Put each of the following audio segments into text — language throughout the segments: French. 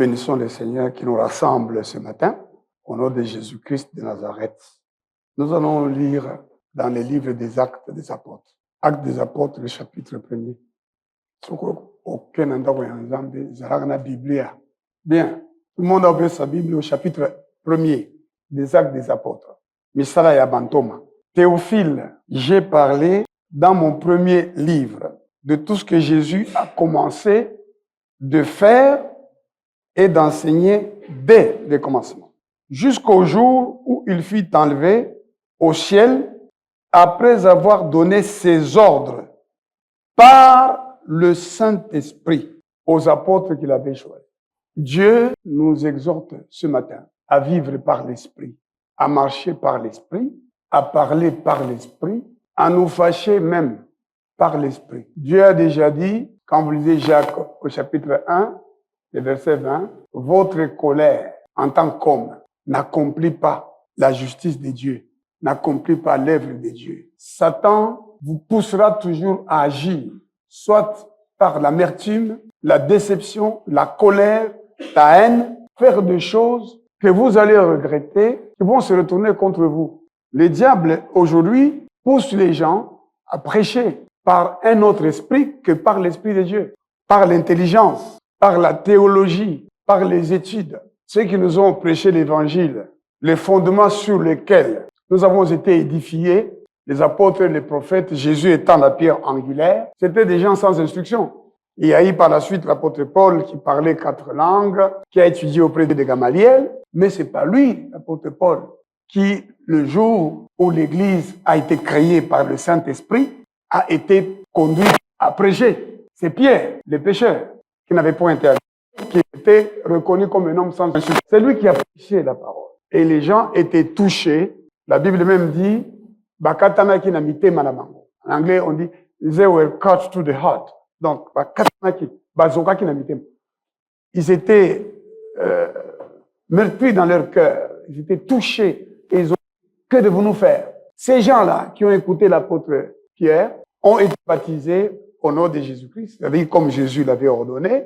bénissons le Seigneur qui nous rassemble ce matin au nom de Jésus-Christ de Nazareth. Nous allons lire dans les livres des Actes des Apôtres. Actes des Apôtres, le chapitre 1er. Bien, tout le monde a ouvert sa Bible au chapitre 1er des Actes des Apôtres. Misala Yabantoma. Théophile, j'ai parlé dans mon premier livre de tout ce que Jésus a commencé de faire et d'enseigner dès le commencement, jusqu'au jour où il fut enlevé au ciel après avoir donné ses ordres par le Saint-Esprit aux apôtres qu'il avait choisis. Dieu nous exhorte ce matin à vivre par l'Esprit, à marcher par l'Esprit, à parler par l'Esprit, à nous fâcher même par l'Esprit. Dieu a déjà dit, quand vous lisez Jacques au chapitre 1, le verset 20, votre colère en tant qu'homme n'accomplit pas la justice de Dieu, n'accomplit pas l'œuvre de Dieu. Satan vous poussera toujours à agir, soit par l'amertume, la déception, la colère, la haine, faire des choses que vous allez regretter, qui vont se retourner contre vous. Le diable, aujourd'hui, pousse les gens à prêcher par un autre esprit que par l'Esprit de Dieu, par l'intelligence, par la théologie, par les études. Ceux qui nous ont prêché l'Évangile, les fondements sur lesquels nous avons été édifiés, les apôtres et les prophètes, Jésus étant la pierre angulaire, c'était des gens sans instruction. Il y a eu par la suite l'apôtre Paul qui parlait 4 langues, qui a étudié auprès de Gamaliel, mais c'est pas lui, l'apôtre Paul, qui, le jour où l'Église a été créée par le Saint-Esprit, a été conduit à prêcher. C'est Pierre, le pécheur, qui n'avait point été qui était reconnu comme un homme sans instruction. C'est lui qui a prêché la parole. Et les gens étaient touchés. La Bible même dit, Bakatana ki namite manamango. En anglais, on dit, they were cut to the heart. Donc, Bakatana ki, bazoka ki namite. Ils étaient meurtris dans leur cœur. Ils étaient touchés. Et ils ont dit, que devons-nous faire? Ces gens-là qui ont écouté l'apôtre Pierre ont été baptisés au nom de Jésus-Christ. C'est-à-dire comme Jésus l'avait ordonné.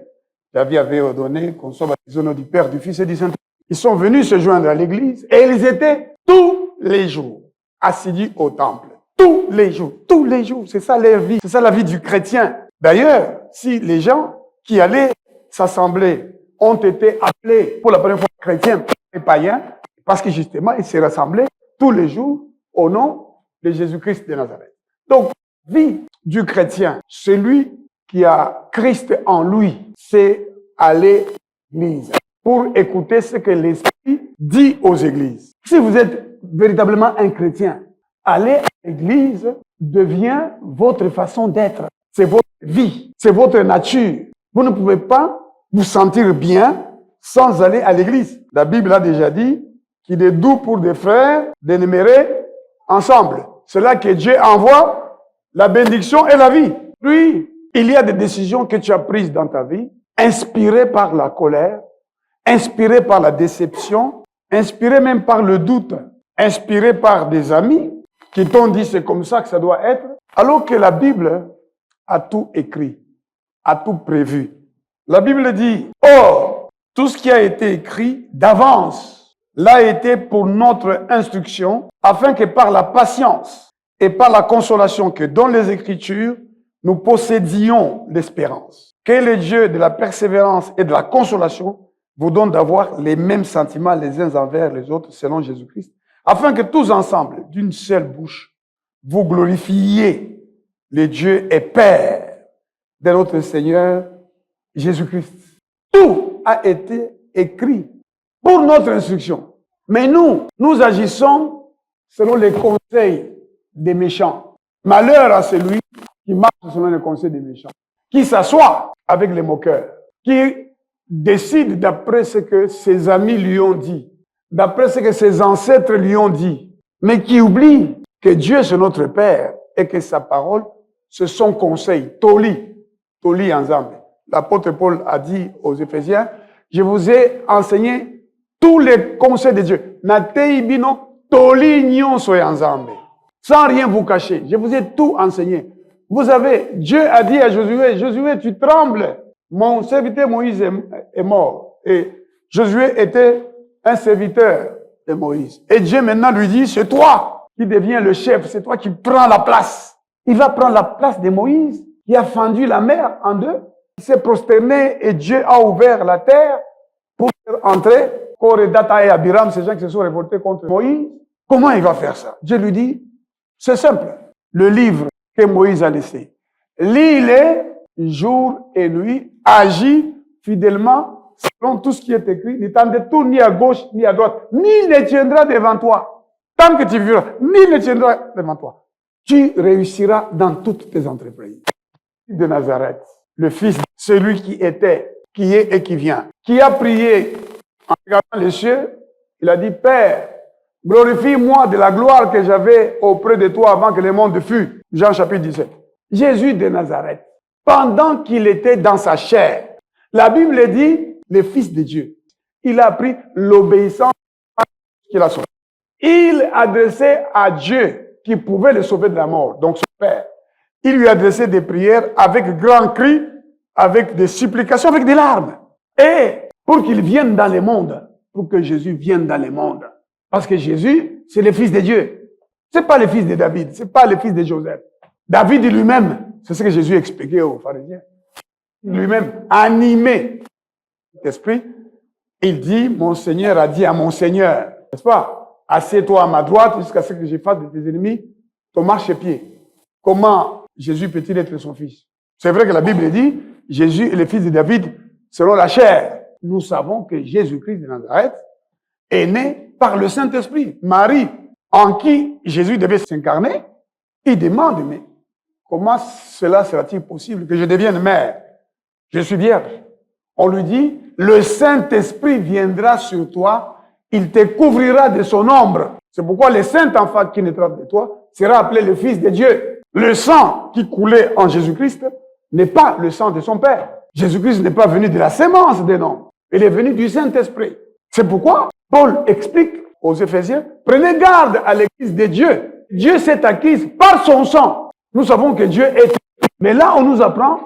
David avait ordonné qu'on soit baptisé au nom du Père, du Fils et du Saint-Esprit. Ils sont venus se joindre à l'église et ils étaient tous les jours assidus au temple. Tous les jours, tous les jours. C'est ça leur vie. C'est ça la vie du chrétien. D'ailleurs, si les gens qui allaient s'assembler ont été appelés pour la première fois chrétiens et païens, parce que justement, ils se rassemblaient tous les jours au nom de Jésus-Christ de Nazareth. Donc, vie du chrétien, celui qui a Christ en lui, c'est aller à l'église pour écouter ce que l'Esprit dit aux églises. Si vous êtes véritablement un chrétien, aller à l'église devient votre façon d'être. C'est votre vie, c'est votre nature. Vous ne pouvez pas vous sentir bien sans aller à l'église. La Bible a déjà dit qu'il est doux pour des frères d'énumérer ensemble. C'est là que Dieu envoie la bénédiction et la vie. Puis, il y a des décisions que tu as prises dans ta vie, inspirées par la colère, inspirées par la déception, inspirées même par le doute, inspirées par des amis qui t'ont dit c'est comme ça que ça doit être, alors que la Bible a tout écrit, a tout prévu. La Bible dit, or, tout ce qui a été écrit d'avance l'a été pour notre instruction, afin que par la patience et par la consolation que dans les Écritures, nous possédions l'espérance. Que le Dieu de la persévérance et de la consolation vous donne d'avoir les mêmes sentiments les uns envers les autres selon Jésus-Christ, afin que tous ensemble, d'une seule bouche, vous glorifiez le Dieu et Père de notre Seigneur Jésus-Christ. Tout a été écrit pour notre instruction. Mais nous agissons selon les conseils des méchants. Malheur à celui qui marche selon les conseils des méchants, qui s'assoit avec les moqueurs, qui décide d'après ce que ses amis lui ont dit, d'après ce que ses ancêtres lui ont dit, mais qui oublie que Dieu c'est notre Père et que sa parole, c'est son conseil. Toli ensemble. L'apôtre Paul a dit aux Éphésiens, je vous ai enseigné tous les conseils de Dieu. Natei bino toli nyonso ensemble. Sans rien vous cacher. Je vous ai tout enseigné. Vous avez, Dieu a dit à Josué, Josué, tu trembles. Mon serviteur Moïse est mort. Et Josué était un serviteur de Moïse. Et Dieu maintenant lui dit, c'est toi qui deviens le chef, c'est toi qui prends la place. Il va prendre la place de Moïse, qui a fendu la mer en deux. Il s'est prosterné et Dieu a ouvert la terre pour faire entrer Koré, Data et Abiram, ces gens qui se sont révoltés contre Moïse. Comment il va faire ça? Dieu lui dit, c'est simple. Le livre que Moïse a laissé, lis-le jour et nuit, agis fidèlement selon tout ce qui est écrit, ne t'en détourne ni à gauche ni à droite, ni ne tiendra devant toi. Tant que tu vivras, ni ne tiendra devant toi. Tu réussiras dans toutes tes entreprises. De Nazareth, le fils, celui qui était, qui est et qui vient, qui a prié en regardant les cieux, il a dit, Père, glorifie-moi de la gloire que j'avais auprès de toi avant que le monde fût. Jean chapitre 17. Jésus de Nazareth, pendant qu'il était dans sa chair, la Bible dit, le Fils de Dieu, il a pris l'obéissance qu'il a sauvé. Il adressait à Dieu qui pouvait le sauver de la mort, donc son Père. Il lui adressait des prières avec grands cris, avec des supplications, avec des larmes. Et pour qu'il vienne dans le monde, pour que Jésus vienne dans le monde. Parce que Jésus, c'est le Fils de Dieu. C'est pas le fils de David, c'est pas le fils de Joseph. David lui-même, c'est ce que Jésus expliquait aux pharisiens. Lui-même, animé d'esprit, il dit, mon Seigneur a dit à mon Seigneur, n'est-ce pas? Assieds-toi à ma droite jusqu'à ce que je fasse de tes ennemis ton marchepied. Comment Jésus peut-il être son fils? C'est vrai que la Bible dit, Jésus est le fils de David selon la chair. Nous savons que Jésus-Christ de Nazareth est né par le Saint-Esprit. Marie, en qui Jésus devait s'incarner, il demande, mais comment cela sera-t-il possible que je devienne mère? Je suis vierge. On lui dit, le Saint-Esprit viendra sur toi, il te couvrira de son ombre. C'est pourquoi le Saint-Enfant qui naîtra de toi sera appelé le Fils de Dieu. Le sang qui coulait en Jésus-Christ n'est pas le sang de son Père. Jésus-Christ n'est pas venu de la sémence d'un homme. Il est venu du Saint-Esprit. C'est pourquoi Paul explique aux Éphésiens, prenez garde à l'Église de Dieu. Dieu s'est acquise par son sang. Nous savons que Dieu est... Mais là, on nous apprend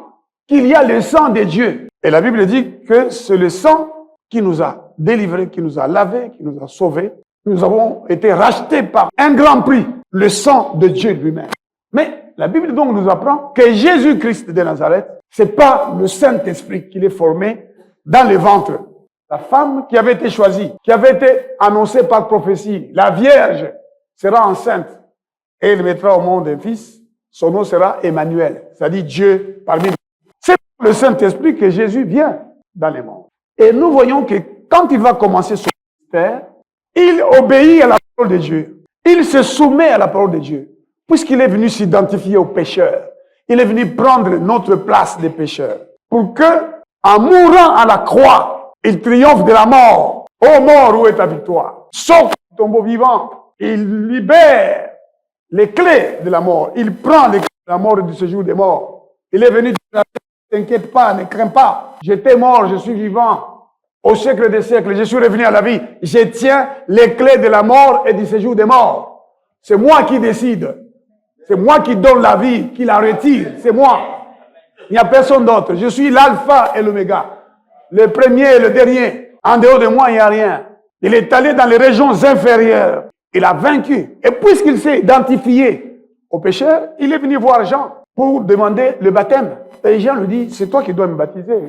qu'il y a le sang de Dieu. Et la Bible dit que c'est le sang qui nous a délivrés, qui nous a lavés, qui nous a sauvés. Nous avons été rachetés par un grand prix, le sang de Dieu lui-même. Mais la Bible donc nous apprend que Jésus-Christ de Nazareth, c'est pas le Saint-Esprit qui l'est formé dans le ventre. La femme qui avait été choisie, qui avait été annoncée par prophétie, la Vierge sera enceinte et elle mettra au monde un fils. Son nom sera Emmanuel, c'est-à-dire Dieu parmi nous. C'est le Saint-Esprit que Jésus vient dans le monde. Et nous voyons que quand il va commencer son ministère, il obéit à la parole de Dieu. Il se soumet à la parole de Dieu. Puisqu'il est venu s'identifier aux pécheurs. Il est venu prendre notre place des pécheurs. Pour que, en mourant à la croix, il triomphe de la mort. Ô mort, où est ta victoire? Sauf le tombeau vivant. Il libère les clés de la mort. Il prend les clés de la mort et du séjour des morts. Il est venu dire, ne t'inquiète pas, ne crains pas. J'étais mort, je suis vivant. Au siècle des siècles, je suis revenu à la vie. Je tiens les clés de la mort et du séjour des morts. C'est moi qui décide. C'est moi qui donne la vie, qui la retire. C'est moi. Il n'y a personne d'autre. Je suis l'alpha et l'oméga. Le premier et le dernier. En dehors de moi, il n'y a rien. Il est allé dans les régions inférieures. Il a vaincu. Et puisqu'il s'est identifié aux pécheurs, il est venu voir Jean pour demander le baptême. Et Jean lui dit, c'est toi qui dois me baptiser.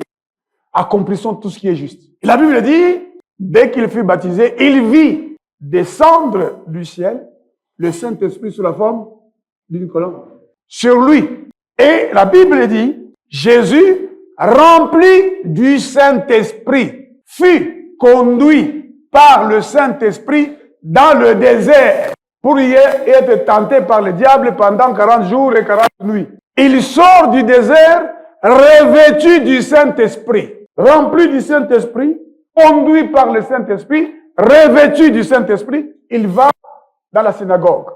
Accomplissons tout ce qui est juste. Et la Bible dit, dès qu'il fut baptisé, il vit descendre du ciel le Saint-Esprit sous la forme d'une colonne sur lui. Et la Bible dit, Jésus, rempli du Saint-Esprit, fut conduit par le Saint-Esprit dans le désert pour y être tenté par le diable pendant 40 jours et 40 nuits. Il sort du désert revêtu du Saint-Esprit, rempli du Saint-Esprit, conduit par le Saint-Esprit, revêtu du Saint-Esprit, il va dans la synagogue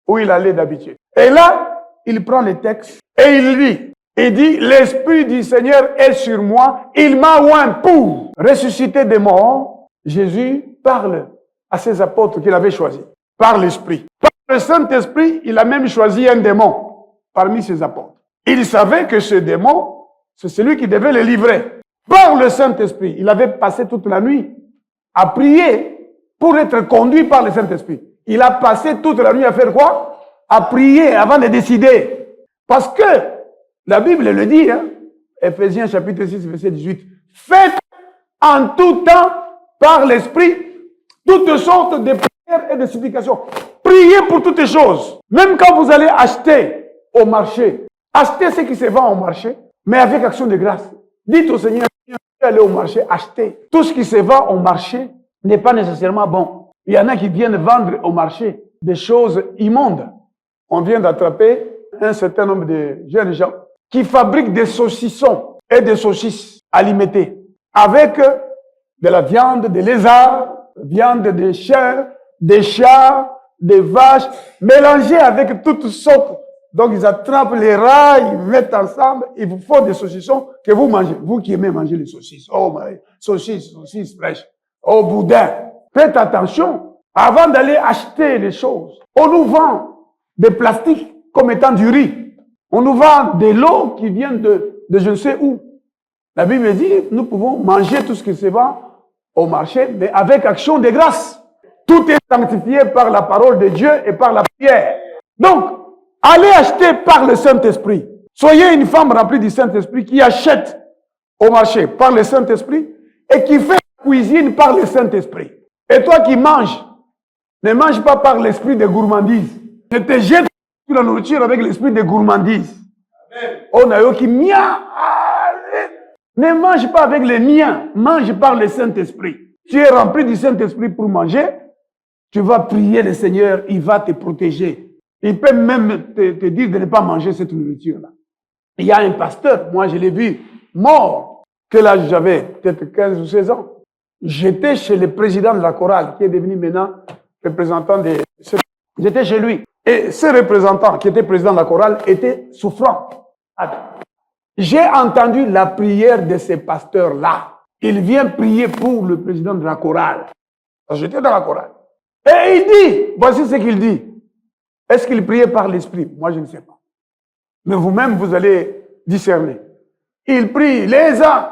où il allait d'habitude. Et là, il prend les textes et il lit. Il dit, l'Esprit du Seigneur est sur moi, il m'a oint pour ressusciter des morts. Jésus parle à ses apôtres qu'il avait choisis par l'Esprit. Par le Saint-Esprit, il a même choisi un démon parmi ses apôtres. Il savait que ce démon, c'est celui qui devait le livrer. par le Saint-Esprit. Il avait passé toute la nuit à prier pour être conduit par le Saint-Esprit. Il a passé toute la nuit à faire quoi? À prier avant de décider. Parce que la Bible le dit, hein, Éphésiens chapitre 6, verset 18. Faites en tout temps par l'Esprit toutes sortes de prières et de supplications. Priez pour toutes les choses. Même quand vous allez acheter au marché, achetez ce qui se vend au marché, mais avec action de grâce. Dites au Seigneur, je vais aller au marché, acheter. Tout ce qui se vend au marché n'est pas nécessairement bon. Il y en a qui viennent vendre au marché des choses immondes. On vient d'attraper un certain nombre de jeunes gens qui fabriquent des saucissons et des saucisses alimentées avec de la viande, des lézards, viande de chair, des chats, des vaches, mélangées avec toutes sortes. Donc ils attrapent les rats, ils mettent ensemble, ils vous font des saucissons que vous mangez. Vous qui aimez manger les saucisses. Oh, saucisses fraîches. Oh, boudin. Faites attention. Avant d'aller acheter les choses, on nous vend des plastiques comme étant du riz. On nous vend de l'eau qui vient de je ne sais où. La Bible dit, nous pouvons manger tout ce qui se vend au marché, mais avec action de grâce. Tout est sanctifié par la parole de Dieu et par la prière. Donc, allez acheter par le Saint-Esprit. Soyez une femme remplie du Saint-Esprit qui achète au marché par le Saint-Esprit et qui fait la cuisine par le Saint-Esprit. Et toi qui manges, ne mange pas par l'esprit de gourmandise. Ne te jette sur la nourriture avec l'esprit de gourmandise. On a eu qui mia. Ne mange pas avec les miens, mange par le Saint-Esprit. Tu es rempli du Saint-Esprit pour manger, tu vas prier le Seigneur, il va te protéger. Il peut même te dire de ne pas manger cette nourriture-là. Il y a un pasteur, moi je l'ai vu, mort. Quel âge j'avais? Peut-être 15 ou 16 ans. J'étais chez le président de la chorale, qui est devenu maintenant représentant de... J'étais chez lui. Et ce représentant, qui était président de la chorale, était souffrant. J'ai entendu la prière de ces pasteurs-là. Il vient prier pour le président de la chorale. J'étais dans la chorale. Et il dit, voici ce qu'il dit. Est-ce qu'il priait par l'esprit? Moi, je ne sais pas. Mais vous-même, vous allez discerner. Il prie, les uns,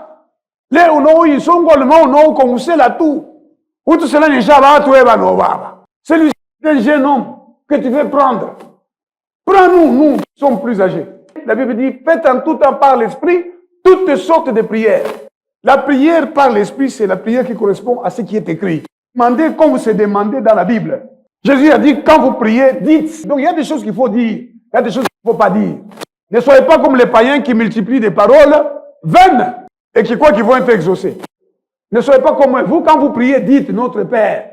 les uno, ils sont golements, non, comme c'est là tout. Où tout cela n'est jamais, tout est baba. Celui-ci est un jeune homme que tu veux prendre. Prends-nous, nous qui sommes plus âgés. La Bible dit, faites en tout temps par l'esprit toutes sortes de prières. La prière par l'esprit, c'est la prière qui correspond à ce qui est écrit. Demandez comme c'est demandé dans la Bible. Jésus a dit, quand vous priez, dites. Donc il y a des choses qu'il faut dire, il y a des choses qu'il ne faut pas dire. Ne soyez pas comme les païens qui multiplient des paroles vaines et qui croient qu'ils vont être exaucés. Ne soyez pas comme vous, quand vous priez, dites notre Père.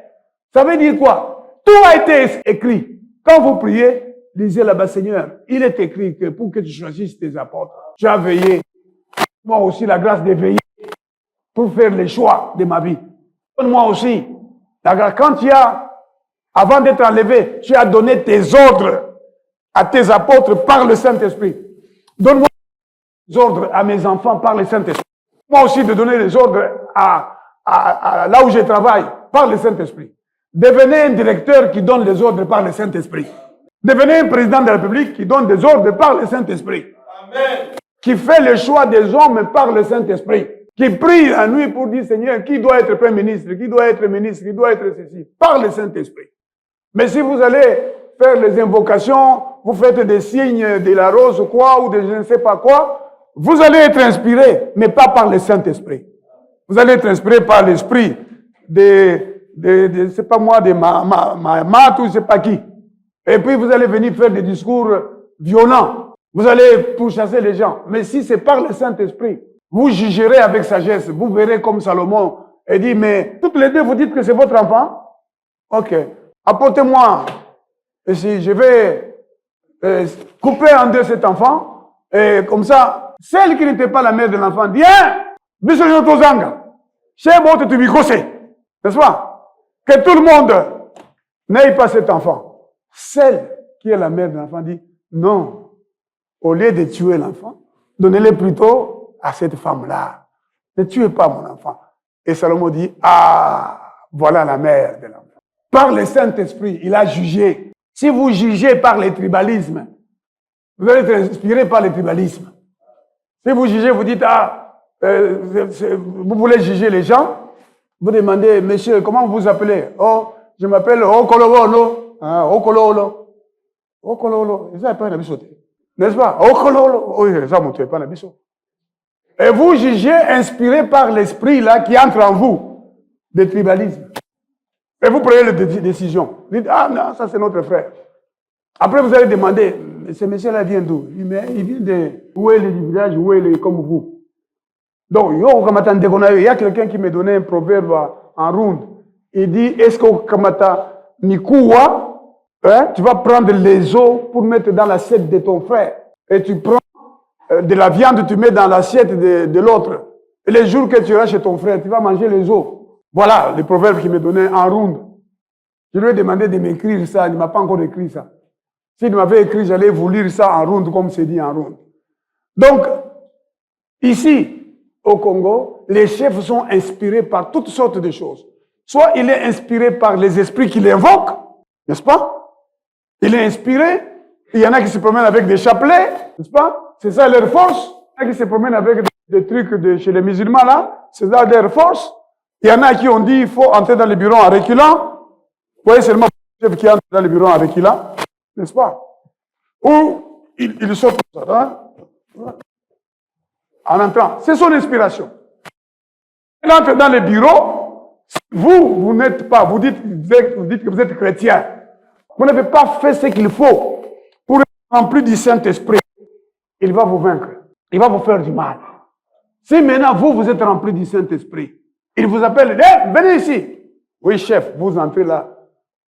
Ça veut dire quoi? Tout a été écrit. Quand vous priez, lisez là-bas, Seigneur, il est écrit que pour que tu choisisses tes apôtres, tu as veillé. Moi aussi la grâce de veiller pour faire les choix de ma vie. Donne-moi aussi la grâce. Quand tu as, avant d'être enlevé, tu as donné tes ordres à tes apôtres par le Saint-Esprit. Donne-moi les ordres à mes enfants par le Saint-Esprit. Moi aussi de donner les ordres à là où je travaille par le Saint-Esprit. Devenez un directeur qui donne les ordres par le Saint-Esprit. Devenez un président de la République qui donne des ordres par le Saint-Esprit. Amen. Qui fait le choix des hommes par le Saint-Esprit. Qui prie la nuit pour dire, Seigneur, qui doit être Premier ministre, qui doit être ministre, qui doit être ceci, par le Saint-Esprit. Mais si vous allez faire les invocations, vous faites des signes de la rose ou quoi, ou de je ne sais pas quoi, vous allez être inspiré, mais pas par le Saint-Esprit. Vous allez être inspiré par l'esprit de c'est pas moi, de ma ou je sais pas qui. Et puis vous allez venir faire des discours violents. Vous allez pourchasser les gens. Mais si c'est par le Saint-Esprit, vous jugerez avec sagesse. Vous verrez comme Salomon et dit, mais toutes les deux vous dites que c'est votre enfant? Ok. Apportez-moi. Et si je vais couper en deux cet enfant, et comme ça, celle qui n'était pas la mère de l'enfant dit, hein, bisogno chez moi tu n'est-ce pas? Que tout le monde n'aille pas cet enfant. Celle qui est la mère de l'enfant dit, non, au lieu de tuer l'enfant, donnez-le plutôt à cette femme-là. Ne tuez pas mon enfant. Et Salomon dit, ah, voilà la mère de l'enfant. Par le Saint-Esprit, il a jugé. Si vous jugez par le tribalisme, vous allez être inspiré par le tribalisme. Si vous jugez, vous dites, ah, Vous voulez juger les gens, vous demandez, monsieur, comment vous vous appelez? Oh, je m'appelle Okololo. Okololo. Okololo. Ils n'ont pas un sauté. N'est-ce pas? Okololo. Oui, ça ne pas un abisso. Et vous jugez inspiré par l'esprit là qui entre en vous, de tribalisme. Et vous prenez les décisions. Vous dites, ah non, ça c'est notre frère. Après vous allez demander, ce monsieur-là vient d'où? Il vient de où est le village, où est le comme vous. Donc, il y a quelqu'un qui me donnait un proverbe en ronde. Il dit, est-ce que Kamata Mikuwa, tu vas prendre les os pour mettre dans l'assiette de ton frère. Et tu prends de la viande, tu mets dans l'assiette de l'autre. Et les jours que tu iras chez ton frère, tu vas manger les os. Voilà le proverbe qu'il me donnait en ronde. Je lui ai demandé de m'écrire ça, il ne m'a pas encore écrit ça. S'il m'avait écrit, j'allais vous lire ça en ronde, comme c'est dit en ronde. Donc, ici, au Congo, les chefs sont inspirés par toutes sortes de choses. Soit il est inspiré par les esprits qu'il invoque, n'est-ce pas? Il est inspiré, il y en a qui se promènent avec des chapelets, n'est-ce pas? C'est ça leur force. Il y en a qui se promènent avec des trucs de chez les musulmans là, c'est ça leur force. Il y en a qui ont dit il faut entrer dans les bureaux en reculant. Vous voyez seulement le chef qui entre dans les bureaux en reculant, n'est-ce pas? Ou il sort comme ça, hein? En entrant. C'est son inspiration. Il entre dans les bureaux, vous n'êtes pas, vous dites que vous êtes chrétien. Vous n'avez pas fait ce qu'il faut pour être rempli du Saint-Esprit. Il va vous vaincre. Il va vous faire du mal. Si maintenant vous êtes rempli du Saint-Esprit, il vous appelle, venez ici. Oui, chef, vous entrez là,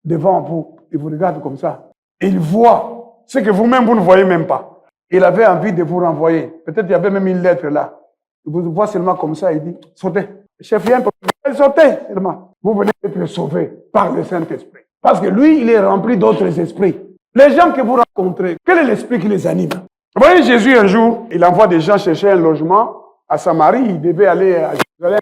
devant vous, il vous regarde comme ça. Il voit ce que vous-même, vous ne voyez même pas. Il avait envie de vous renvoyer. Peut-être il y avait même une lettre là. Il vous voit seulement comme ça, il dit, sortez. Chef, il y a un problème. Sortez seulement. Vous venez d'être sauvé par le Saint-Esprit. Parce que lui, il est rempli d'autres esprits. Les gens que vous rencontrez, quel est l'esprit qui les anime? Vous voyez, Jésus, un jour, il envoie des gens chercher un logement à Samarie. Il devait aller à Jérusalem,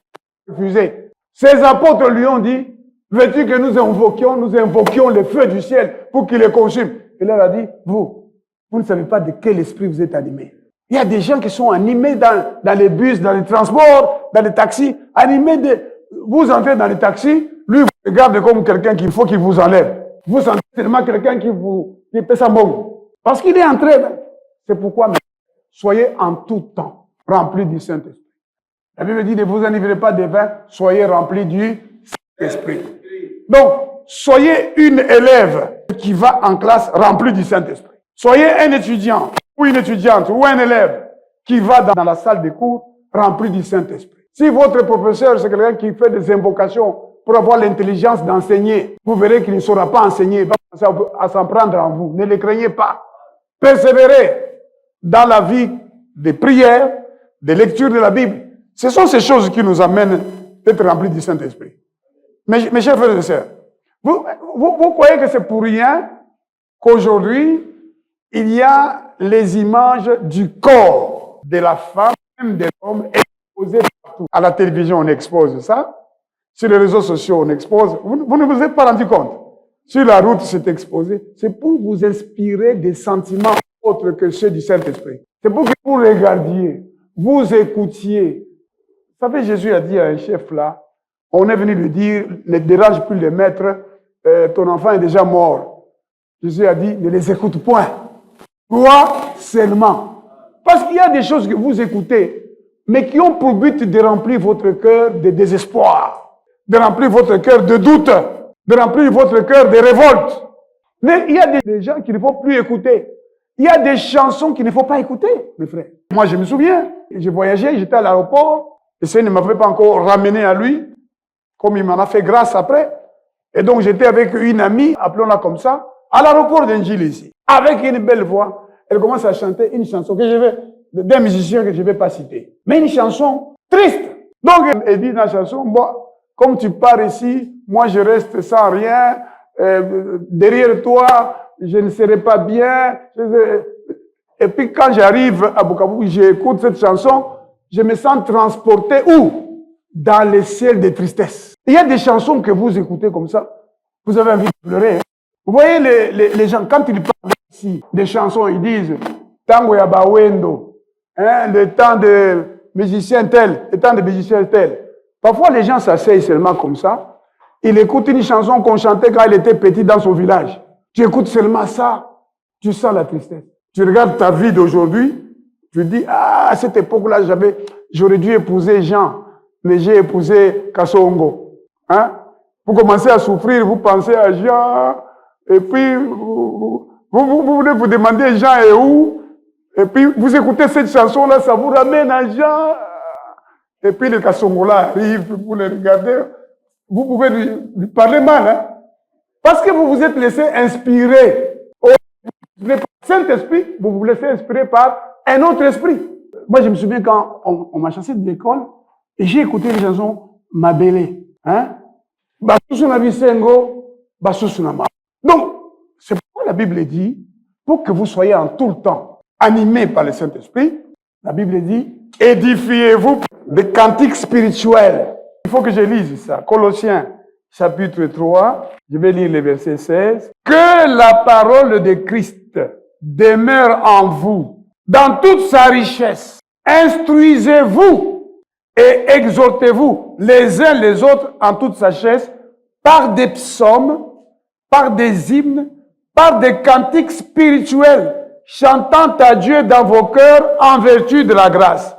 refuser. Ses apôtres lui ont dit, veux-tu que nous invoquions le feu du ciel pour qu'il les consume? Il leur a dit, vous ne savez pas de quel esprit vous êtes animés. Il y a des gens qui sont animés dans les bus, dans les transports, dans les taxis, animés de... Vous entrez dans les taxis, lui vous regarde comme quelqu'un qu'il faut qu'il vous enlève. Vous sentez tellement quelqu'un qui fait ça bon. Parce qu'il est entré. C'est pourquoi, soyez en tout temps remplis du Saint-Esprit. La Bible dit, ne vous enivrez pas de vin, soyez remplis du Saint-Esprit. Donc, soyez une élève qui va en classe remplie du Saint-Esprit. Soyez un étudiant ou une étudiante ou un élève qui va dans la salle de cours rempli du Saint-Esprit. Si votre professeur, c'est quelqu'un qui fait des invocations pour avoir l'intelligence d'enseigner, vous verrez qu'il ne saura pas enseigner, il va commencer à s'en prendre en vous. Ne le craignez pas. Persévérez dans la vie de prière, de lecture de la Bible. Ce sont ces choses qui nous amènent d'être remplis du Saint-Esprit. Mes chers frères et sœurs, vous croyez que c'est pour rien qu'aujourd'hui, il y a les images du corps de la femme, même de l'homme, exposées partout. À la télévision, on expose ça. Sur les réseaux sociaux, on expose. Vous ne vous êtes pas rendu compte. Sur la route, c'est exposé. C'est pour vous inspirer des sentiments autres que ceux du Saint-Esprit. C'est pour que vous regardiez, vous écoutiez. Vous savez, Jésus a dit à un chef là, on est venu lui dire, ne dérange plus les maîtres, ton enfant est déjà mort. Jésus a dit, ne les écoute point. Toi seulement. Parce qu'il y a des choses que vous écoutez, mais qui ont pour but de remplir votre cœur de désespoir, de remplir votre cœur de doute, de remplir votre cœur de révolte. Mais il y a des gens qu'il ne faut plus écouter. Il y a des chansons qu'il ne faut pas écouter, mes frères. Moi, je me souviens, j'ai voyagé, j'étais à l'aéroport, et ça ne m'avait pas encore ramené à lui, comme il m'en a fait grâce après. Et donc, j'étais avec une amie, appelons-la comme ça, à l'aéroport d'Angile ici, avec une belle voix. Elle commence à chanter une chanson d'un musicien que je ne vais pas citer, mais une chanson triste. Donc, elle dit dans la chanson, bon, comme tu pars ici, moi je reste sans rien, derrière toi, je ne serai pas bien. Et puis quand j'arrive à Bukavu, j'écoute cette chanson, je me sens transporté où? Dans les ciels de tristesse. Il y a des chansons que vous écoutez comme ça, vous avez envie de pleurer. Hein? Vous voyez les gens, quand ils parlent ici, des chansons, ils disent, Tango ya Bawendo, hein, le temps musicien tel, et tant de musiciens tel. Parfois, les gens s'asseyent seulement comme ça. Il écoute une chanson qu'on chantait quand il était petit dans son village. Tu écoutes seulement ça, tu sens la tristesse. Tu regardes ta vie d'aujourd'hui, tu dis, ah, à cette époque-là, j'aurais dû épouser Jean, mais j'ai épousé Kassongo. Hein? Vous commencez à souffrir, vous pensez à Jean, et puis vous voulez vous demander Jean est où, et puis vous écoutez cette chanson-là, ça vous ramène à Jean, et puis le Kassongo-là arrive, vous le regardez, vous pouvez lui parler mal, hein? Parce que vous vous êtes laissé inspirer par le Saint-Esprit, vous vous laissez inspirer par un autre esprit. Moi, je me souviens quand on m'a chassé de l'école, et j'ai écouté les chansons Mabélé, hein? Donc, c'est pourquoi la Bible dit, pour que vous soyez en tout le temps animés par le Saint-Esprit, la Bible dit, édifiez-vous des cantiques spirituels. Il faut que je lise ça. Colossiens, chapitre 3, je vais lire le verset 16. Que la parole de Christ demeure en vous, dans toute sa richesse. Instruisez-vous et exhortez-vous les uns les autres en toute sagesse par des psaumes, par des hymnes, par des cantiques spirituels, chantant à Dieu dans vos cœurs en vertu de la grâce.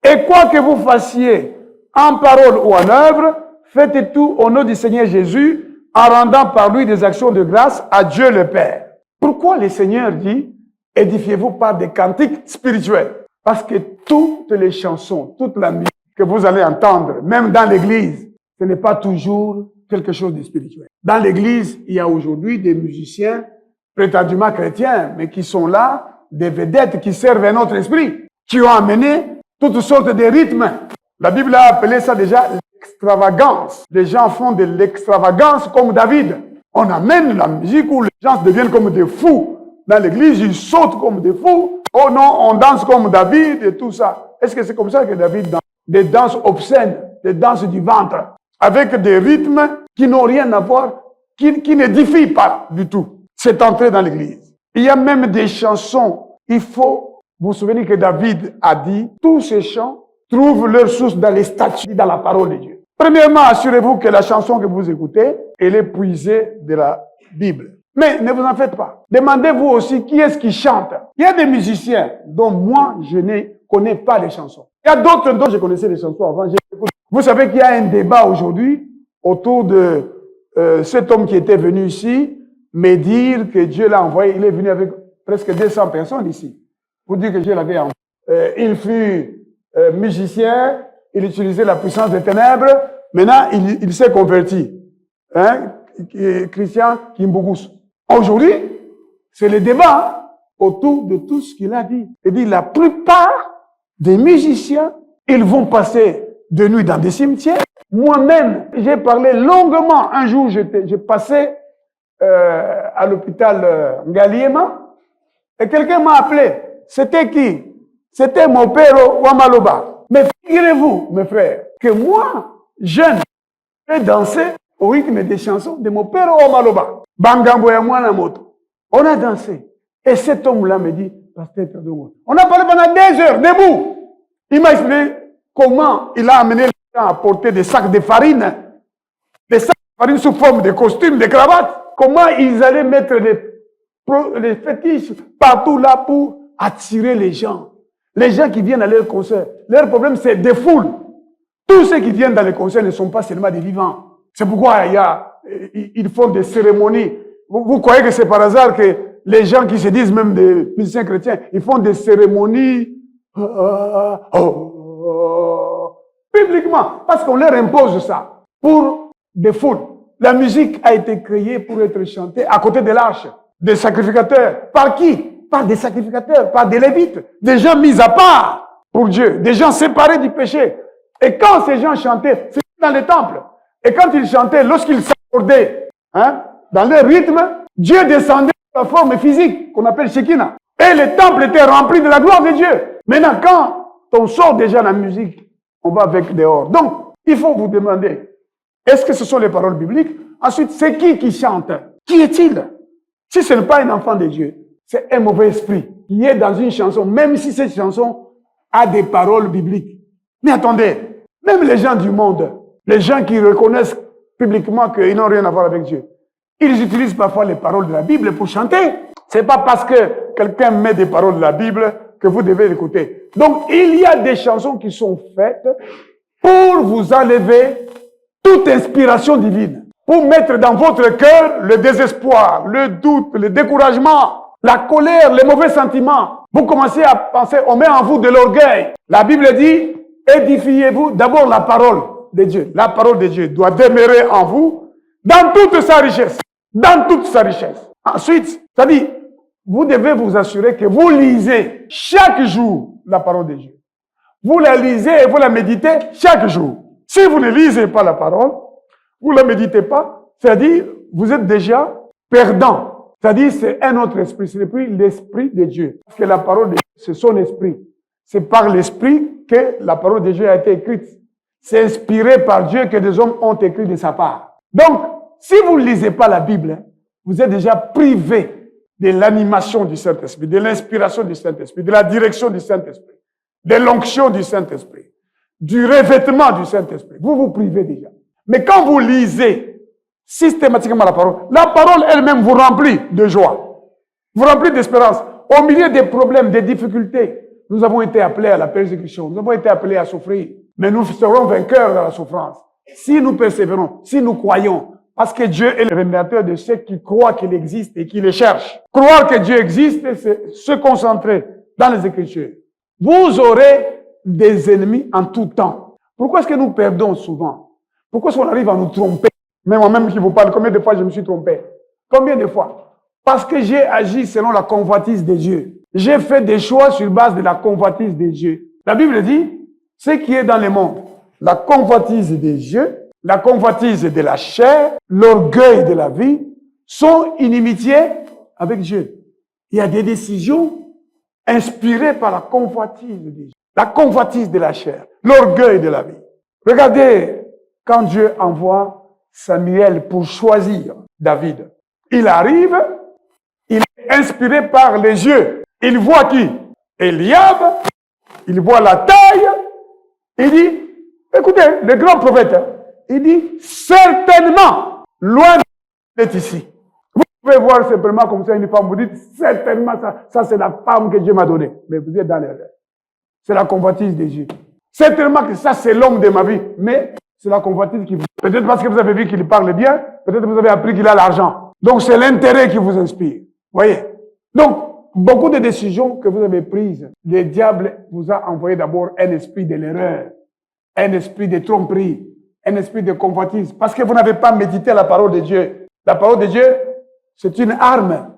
Et quoi que vous fassiez, en parole ou en œuvre, faites tout au nom du Seigneur Jésus, en rendant par lui des actions de grâce à Dieu le Père. Pourquoi le Seigneur dit, édifiez-vous par des cantiques spirituels? Parce que toutes les chansons, toute la musique que vous allez entendre, même dans l'église, ce n'est pas toujours quelque chose de spirituel. Dans l'église, il y a aujourd'hui des musiciens prétendument chrétiens, mais qui sont là, des vedettes qui servent à notre esprit, qui ont amené toutes sortes de rythmes. La Bible a appelé ça déjà l'extravagance. Les gens font de l'extravagance comme David. On amène la musique où les gens deviennent comme des fous. Dans l'église, ils sautent comme des fous. Oh non, on danse comme David et tout ça. Est-ce que c'est comme ça que David danse? Des danses obscènes, des danses du ventre, avec des rythmes qui n'ont rien à voir, qui n'édifient pas du tout. C'est entré dans l'église. Il y a même des chansons. Il faut vous souvenir que David a dit, tous ces chants trouvent leur source dans les statuts, dans la parole de Dieu. Premièrement, assurez-vous que la chanson que vous écoutez, elle est puisée de la Bible. Mais ne vous en faites pas. Demandez-vous aussi qui est-ce qui chante. Il y a des musiciens dont moi, je ne connais pas les chansons. Il y a d'autres dont je connaissais les chansons avant. Vous savez qu'il y a un débat aujourd'hui autour de cet homme qui était venu ici, mais dire que Dieu l'a envoyé. Il est venu avec presque 200 personnes ici. Pour dire que Dieu l'avait envoyé. Il fut musicien, il utilisait la puissance des ténèbres. Maintenant, il s'est converti. Hein? Christian Kimbougus. Aujourd'hui, c'est le débat autour de tout ce qu'il a dit. Il dit la plupart des musiciens, ils vont passer de nuit dans des cimetières. Moi-même, j'ai parlé longuement. Un jour, j'ai passé à l'hôpital Ngaliema et quelqu'un m'a appelé. C'était qui? C'était mon père Wamaloba. Mais figurez-vous, mes frères, que moi, jeune, j'ai dansé au rythme des chansons de mon père Wamaloba. Bangambo et moi, la moto. On a dansé. Et cet homme-là me dit, Pasteur Kadogo, on a parlé pendant 2 heures, debout. Il m'a expliqué comment il a amené les gens à porter des sacs de farine. Des sacs de farine sous forme de costumes, de cravates. Comment ils allaient mettre les fétiches partout là pour attirer les gens. Les gens qui viennent à leur concert. Leur problème, c'est des foules. Tous ceux qui viennent dans les concerts ne sont pas seulement des vivants. C'est pourquoi ils font des cérémonies. Vous croyez que c'est par hasard que les gens qui se disent même des musiciens chrétiens, ils font des cérémonies publiquement, parce qu'on leur impose ça pour des foules. La musique a été créée pour être chantée à côté de l'arche, des sacrificateurs. Par qui? Par des sacrificateurs, par des lévites, des gens mis à part pour Dieu, des gens séparés du péché. Et quand ces gens chantaient, c'était dans les temples. Et quand ils chantaient, lorsqu'ils s'accordaient dans leur rythme, Dieu descendait dans la forme physique qu'on appelle Shekinah. Et le temple était rempli de la gloire de Dieu. Maintenant, quand on sort déjà la musique, on va avec dehors. Donc, il faut vous demander, est-ce que ce sont les paroles bibliques? Ensuite, c'est qui chante? Qui est-il? Si ce n'est pas un enfant de Dieu, c'est un mauvais esprit qui est dans une chanson, même si cette chanson a des paroles bibliques. Mais attendez, même les gens du monde, les gens qui reconnaissent publiquement qu'ils n'ont rien à voir avec Dieu, ils utilisent parfois les paroles de la Bible pour chanter. C'est pas parce que quelqu'un met des paroles de la Bible que vous devez l'écouter. Donc, il y a des chansons qui sont faites pour vous enlever toute inspiration divine, pour mettre dans votre cœur le désespoir, le doute, le découragement, la colère, les mauvais sentiments. Vous commencez à penser, on met en vous de l'orgueil. La Bible dit, édifiez-vous d'abord la parole de Dieu. La parole de Dieu doit demeurer en vous dans toute sa richesse. Dans toute sa richesse. Ensuite, c'est-à-dire, vous devez vous assurer que vous lisez chaque jour la parole de Dieu. Vous la lisez et vous la méditez chaque jour. Si vous ne lisez pas la parole, vous ne la méditez pas, c'est-à-dire, vous êtes déjà perdant. C'est-à-dire, c'est un autre esprit. Ce n'est plus l'esprit de Dieu. Parce que la parole de Dieu, c'est son esprit. C'est par l'esprit que la parole de Dieu a été écrite. C'est inspiré par Dieu que des hommes ont écrit de sa part. Donc, si vous ne lisez pas la Bible, vous êtes déjà privé de l'animation du Saint-Esprit, de l'inspiration du Saint-Esprit, de la direction du Saint-Esprit, de l'onction du Saint-Esprit, du revêtement du Saint-Esprit. Vous vous privez déjà. Mais quand vous lisez systématiquement la parole elle-même vous remplit de joie, vous remplit d'espérance. Au milieu des problèmes, des difficultés, nous avons été appelés à la persécution, nous avons été appelés à souffrir, mais nous serons vainqueurs dans la souffrance. Si nous persévérons, si nous croyons, parce que Dieu est le révélateur de ceux qui croient qu'il existe et qui le cherchent. Croire que Dieu existe, c'est se concentrer dans les Écritures. Vous aurez des ennemis en tout temps. Pourquoi est-ce que nous perdons souvent? Pourquoi est-ce qu'on arrive à nous tromper? Même moi-même qui vous parle, combien de fois je me suis trompé? Combien de fois? Parce que j'ai agi selon la convoitise de Dieu. J'ai fait des choix sur base de la convoitise de Dieu. La Bible dit, ce qui est dans le monde, la convoitise des yeux, la convoitise de la chair, l'orgueil de la vie, sont inimitié avec Dieu. Il y a des décisions inspirées par la convoitise de Dieu, la convoitise de la chair, l'orgueil de la vie. Regardez, quand Dieu envoie Samuel pour choisir David, il arrive, il est inspiré par les yeux. Il voit qui? Eliab, il voit la taille, il dit, écoutez, le grand prophète, il dit, certainement, loin d'être ici. Vous pouvez voir simplement comme ça une femme, vous dites, certainement, ça c'est la femme que Dieu m'a donnée. Mais vous êtes dans l'erreur. C'est la convoitise de Dieu. Certainement que ça c'est l'homme de ma vie, mais c'est la convoitise qui vous... Peut-être parce que vous avez vu qu'il parle bien, peut-être que vous avez appris qu'il a l'argent. Donc c'est l'intérêt qui vous inspire. Voyez? Donc, beaucoup de décisions que vous avez prises, le diable vous a envoyé d'abord un esprit de l'erreur, un esprit de tromperie, un esprit de convoitise, parce que vous n'avez pas médité la parole de Dieu. La parole de Dieu, c'est une arme,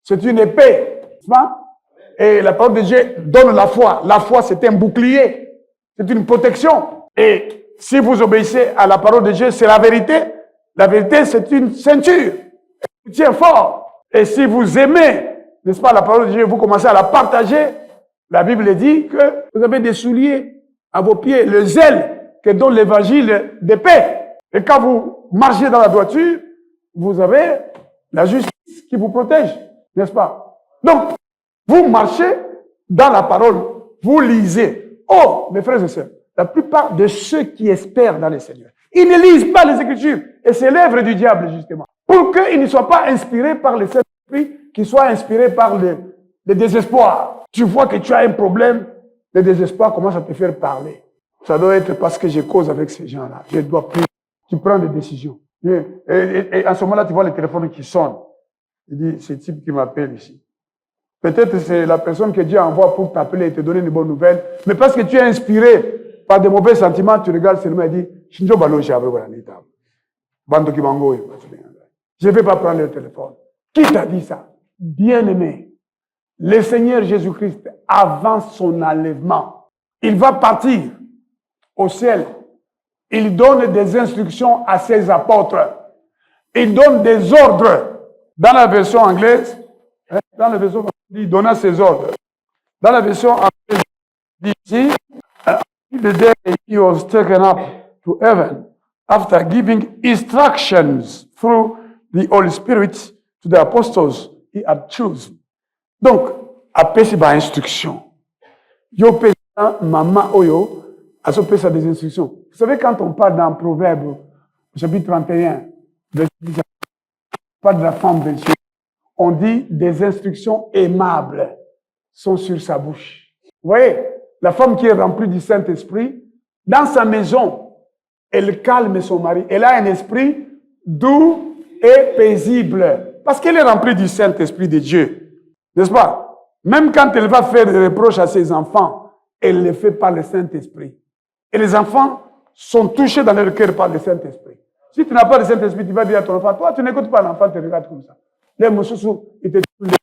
c'est une épée, n'est-ce pas? Et la parole de Dieu donne la foi. La foi, c'est un bouclier, c'est une protection. Et si vous obéissez à la parole de Dieu, c'est la vérité. La vérité, c'est une ceinture. Vous tient fort. Et si vous aimez, n'est-ce pas, la parole de Dieu, vous commencez à la partager, la Bible dit que vous avez des souliers à vos pieds, le zèle que donne l'évangile de paix. Et quand vous marchez dans la droiture, vous avez la justice qui vous protège, n'est-ce pas? Donc, vous marchez dans la parole, vous lisez. Oh, mes frères et sœurs, la plupart de ceux qui espèrent dans le Seigneur, ils ne lisent pas les Écritures. Et c'est l'œuvre du diable, justement. Pour qu'ils ne soient pas inspirés par le Saint-Esprit, qu'ils soient inspirés par le désespoir. Tu vois que tu as un problème, le désespoir commence à te faire parler. Ça doit être parce que je cause avec ces gens-là. Je dois plus. Tu prends des décisions. Et à ce moment-là, tu vois le téléphone qui sonne. Il dit, ce type qui m'appelle ici. Peut-être c'est la personne que Dieu envoie pour t'appeler et te donner une bonne nouvelle. Mais parce que tu es inspiré par des mauvais sentiments, tu regardes seulement et dis, je ne vais pas prendre le téléphone. Qui t'a dit ça? Bien-aimé, le Seigneur Jésus-Christ, avant son enlèvement, il va partir au ciel. Il donne des instructions à ses apôtres. Il donne des ordres. Dans la version anglaise, dans la version anglaise, il donna ses ordres. Dans la version anglaise, il dit, the day he was taken up to heaven, after giving instructions through the Holy Spirit to the apostles he had chosen. Donc, après c'est par instruction. Yo pesa mama oyo À ce ça des instructions. Vous savez, quand on parle dans Proverbe, chapitre 31, verset 10, on parle de la femme vertueuse. On dit des instructions aimables sont sur sa bouche. Vous voyez, la femme qui est remplie du Saint-Esprit, dans sa maison, elle calme son mari. Elle a un esprit doux et paisible. Parce qu'elle est remplie du Saint-Esprit de Dieu. N'est-ce pas? Même quand elle va faire des reproches à ses enfants, elle le fait par le Saint-Esprit. Et les enfants sont touchés dans leur cœur par le Saint-Esprit. Si tu n'as pas le Saint-Esprit, tu vas dire à ton enfant, toi, tu n'écoutes pas l'enfant, tu regardes comme ça. Les moussous, ils te disent,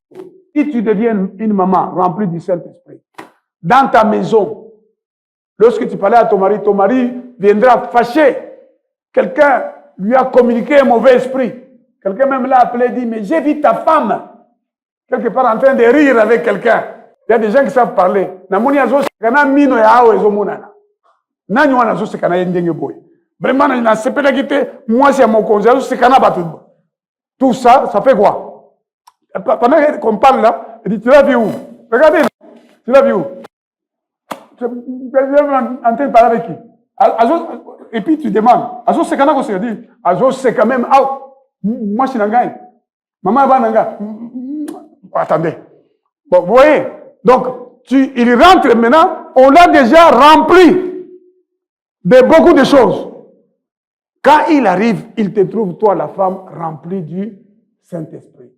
si tu deviens une maman remplie du Saint-Esprit, dans ta maison, lorsque tu parlais à ton mari viendra fâché. Quelqu'un lui a communiqué un mauvais esprit. Quelqu'un même l'a appelé et dit, mais j'ai vu ta femme quelque part en train de rire avec quelqu'un. Il y a des gens qui savent parler. Vraiment, moi, c'est mon conseil. Tout ça, ça fait quoi? Pendant qu'on parle là, il dit, tu l'as vu où? Regardez, tu l'as vu où? Tu es en train de parler avec qui? Et puis tu demandes, Azo c'est quand on dit, Azo c'est quand même, moi je suis nangai. Maman va nanga. Attendez. Bon, vous voyez? Donc, il rentre maintenant, on l'a déjà rempli de beaucoup de choses. Quand il arrive, il te trouve, toi, la femme, remplie du Saint-Esprit.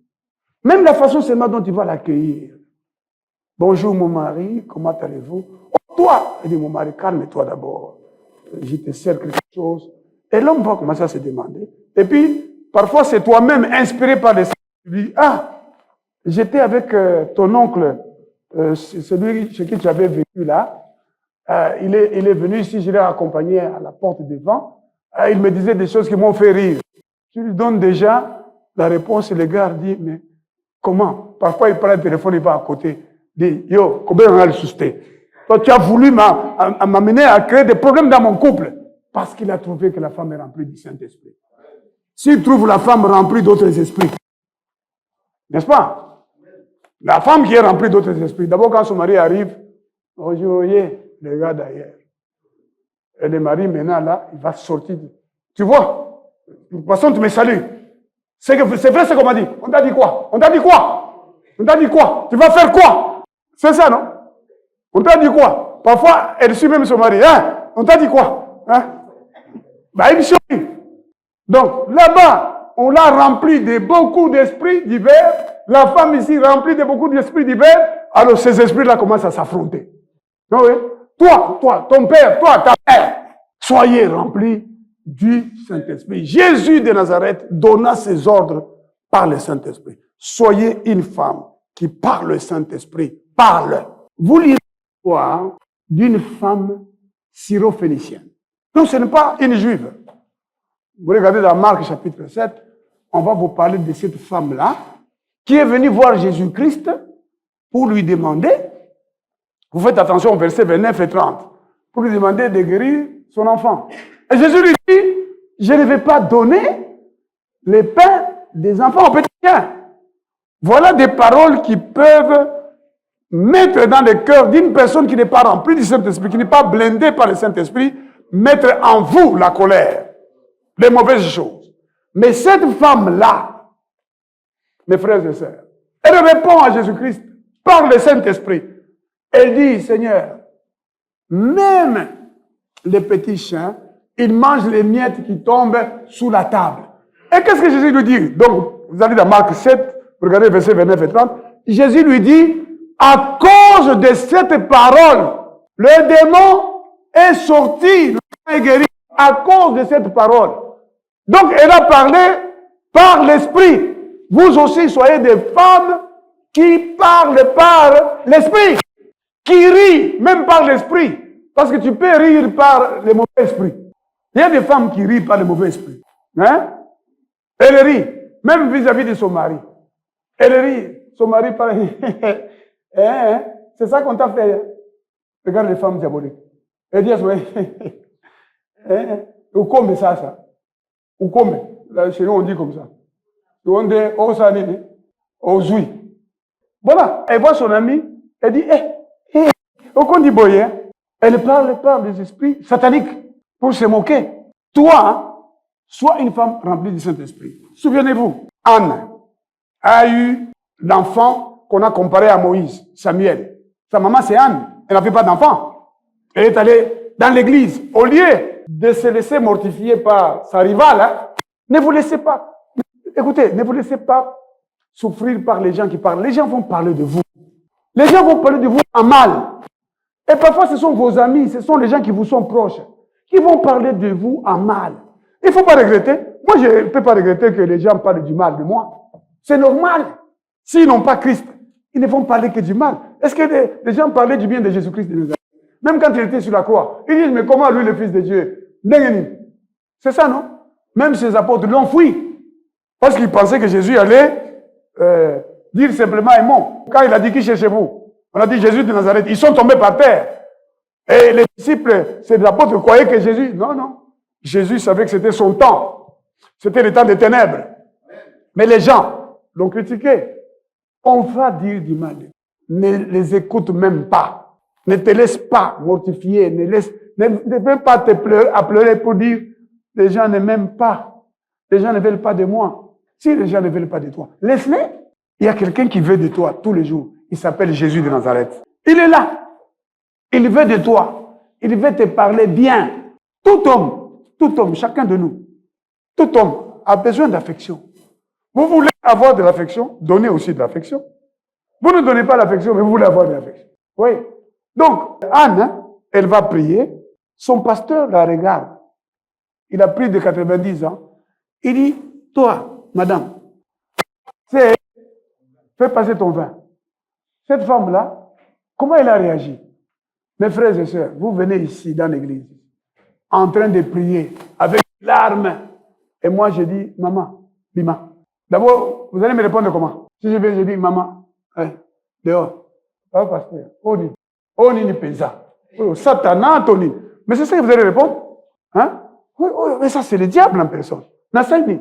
Même la façon seulement dont tu vas l'accueillir. Bonjour mon mari, comment allez-vous? Oh, toi, il dit mon mari, calme-toi d'abord. Je te sers quelque chose. Et l'homme va commencer à se demander. Et puis, parfois, c'est toi-même inspiré par les... Tu dis, j'étais avec ton oncle, celui chez qui tu avais vécu là. Il est venu ici, je l'ai accompagné à la porte devant. Il me disait des choses qui m'ont fait rire. Tu lui donnes déjà la réponse et le gars dit, mais comment? Parfois, il prend le téléphone, il va à côté. Il dit, yo, combien on a le susté? Toi, tu as voulu m'amener à créer des problèmes dans mon couple. Parce qu'il a trouvé que la femme est remplie du Saint-Esprit. S'il trouve la femme remplie d'autres esprits, n'est-ce pas? La femme qui est remplie d'autres esprits, d'abord quand son mari arrive, bonjour, le gars d'ailleurs. Et le mari, maintenant, là, il va sortir. Tu vois? De toute façon, tu me salues. C'est vrai ce qu'on m'a dit. On t'a dit quoi? On t'a dit quoi? On t'a dit quoi? Tu vas faire quoi? C'est ça, non? On t'a dit quoi? Parfois, elle suit même son mari. On t'a dit quoi? Bah, il suit. Donc, là-bas, on l'a rempli de beaucoup d'esprits divers. La femme ici remplie de beaucoup d'esprits divers. Alors, ces esprits-là commencent à s'affronter. Non, oui? Toi, ton père, toi, ta mère, soyez remplis du Saint-Esprit. Jésus de Nazareth donna ses ordres par le Saint-Esprit. Soyez une femme qui, par le Saint-Esprit, parle. Vous lisez l'histoire d'une femme syrophénicienne. Donc, ce n'est pas une juive. Vous regardez dans Marc chapitre 7, on va vous parler de cette femme-là qui est venue voir Jésus-Christ pour lui demander, vous faites attention au verset 29 et 30, pour lui demander de guérir son enfant. Et Jésus lui dit, je ne vais pas donner les pains des enfants aux petits chiens. Voilà des paroles qui peuvent mettre dans le cœur d'une personne qui n'est pas remplie du Saint-Esprit, qui n'est pas blindée par le Saint-Esprit, mettre en vous la colère, les mauvaises choses. Mais cette femme-là, mes frères et sœurs, elle répond à Jésus-Christ par le Saint-Esprit. Elle dit, Seigneur, même les petits chiens, ils mangent les miettes qui tombent sous la table. Et qu'est-ce que Jésus lui dit? Donc, vous allez dans Marc 7, regardez versets 29 et 30. Jésus lui dit, à cause de cette parole, le démon est sorti, est guéri à cause de cette parole. Donc, elle a parlé par l'esprit. Vous aussi, soyez des femmes qui parlent par l'esprit, qui rient même par l'esprit. Parce que tu peux rire par le mauvais esprit. Il y a des femmes qui rient par le mauvais esprit. Hein? Elle rit, même vis-à-vis de son mari. Elle rit. Son mari parle. C'est ça qu'on t'a fait. Regarde les femmes diaboliques. Elle dit, ou comme ça. Ou comme. Là, chez nous, on dit comme ça. On dit, oh, ça n'est pas. Oh, oui. Voilà. Elle voit son ami. Elle dit, on dit boy, Elle parle par des esprits sataniques pour se moquer. Toi, sois une femme remplie du Saint-Esprit. Souvenez-vous, Anne a eu l'enfant qu'on a comparé à Moïse, Samuel. Sa maman, c'est Anne. Elle n'avait pas d'enfant. Elle est allée dans l'église. Au lieu de se laisser mortifier par sa rivale, hein, ne vous laissez pas. Écoutez, ne vous laissez pas souffrir par les gens qui parlent. Les gens vont parler de vous. Les gens vont parler de vous en mal. Et parfois, ce sont vos amis, ce sont les gens qui vous sont proches, qui vont parler de vous en mal. Il ne faut pas regretter. Moi, je ne peux pas regretter que les gens parlent du mal de moi. C'est normal. S'ils n'ont pas Christ, ils ne vont parler que du mal. Est-ce que les gens parlaient du bien de Jésus-Christ de Nazareth? Même quand il était sur la croix, ils disent, mais comment lui, le Fils de Dieu? C'est ça, non? Même ses apôtres l'ont fui. Parce qu'ils pensaient que Jésus allait dire simplement un mot. Quand il a dit, qui cherchez-vous? On a dit Jésus de Nazareth. Ils sont tombés par terre. Et les disciples, ces apôtres croyaient que Jésus... Non, non. Jésus savait que c'était son temps. C'était le temps des ténèbres. Mais les gens l'ont critiqué. On va dire du mal. Ne les écoute même pas. Ne te laisse pas mortifier. Ne même pas te pleurer pour dire les gens ne m'aiment pas. Les gens ne veulent pas de moi. Si les gens ne veulent pas de toi, laisse-les. Il y a quelqu'un qui veut de toi tous les jours. Il s'appelle Jésus de Nazareth. Il est là. Il veut de toi. Il veut te parler bien. Tout homme, chacun de nous, tout homme a besoin d'affection. Vous voulez avoir de l'affection, donnez aussi de l'affection. Vous ne donnez pas l'affection, mais vous voulez avoir de l'affection. Oui. Donc, Anne, elle va prier. Son pasteur la regarde. Il a plus de 90 ans. Il dit, toi, madame, fais passer ton vin. Cette femme-là, comment elle a réagi? Mes frères et sœurs, vous venez ici dans l'église, en train de prier, avec larmes. Et moi, je dis, maman, Bima. D'abord, vous allez me répondre comment? Si je viens, je dis, maman, dehors. Ah, pasteur, Oni ni pesa. Satana, Tony. Mais c'est ça que vous allez répondre? Hein? Mais ça, c'est le diable en personne. Nasaini.